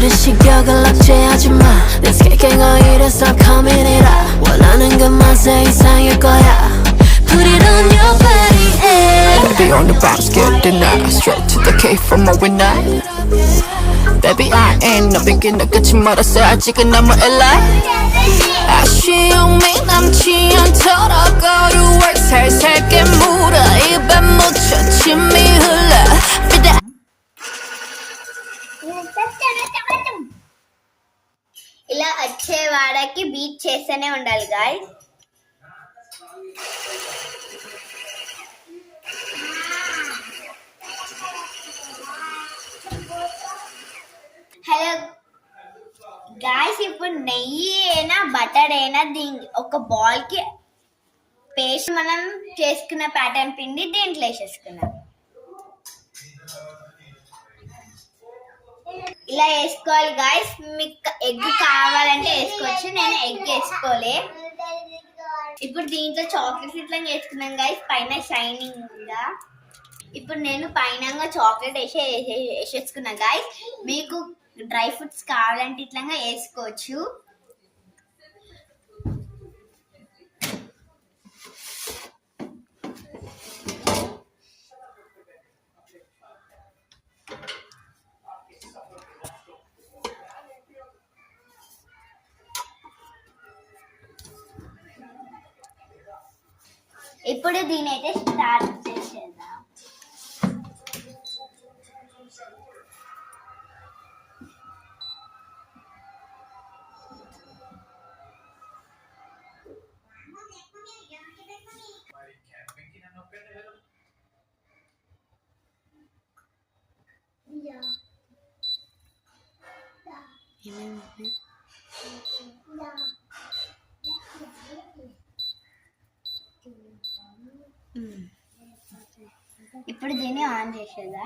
시격을 억제하지 마 This kicking 이래서 coming이라 원하는 것만 세 이상일 거야 Put it on your body Be on the box, get the night Straight to the cave from a winner Baby I ain't no beginner 끝이 멀었어 아직은 너무 LA 아쉬움이 남지 않도록 Go to work 살살게 물어 입에 묻혀 침이 흘러 ఇలా వచ్చే వాడకి beat చేస్తూనే ఉండాలి guys hello guys ఇప్పుడు నెయ్యి అయినా butter అయినా దీని ఒక బాల్ కి పేస్ట్ మనం చేసుకున్న ప్యాటర్న్ పిండి దీంట్లో వేసేసుకున్నాం ఇలా వేసుకోవాలి గాయ్స్ మీకు ఎగ్ కావాలంటే వేసుకోవచ్చు నేను ఎగ్ వేసుకోలే ఇప్పుడు దీంట్లో చాక్లెట్స్ ఇట్లా వేసుకున్నాం గాయ్స్ పైన షైనింగ్ గా ఇప్పుడు నేను పైన చాక్లెట్ వేసేసుకున్నా గాయ్స్ మీకు డ్రై ఫ్రూట్స్ కావాలంటే ఇట్లా వేసుకోవచ్చు ఇప్పుడు దీని అయితే స్టార్ట్ చేసేద్దాం ఇప్పుడు దీన్ని ఆన్ చేసేదా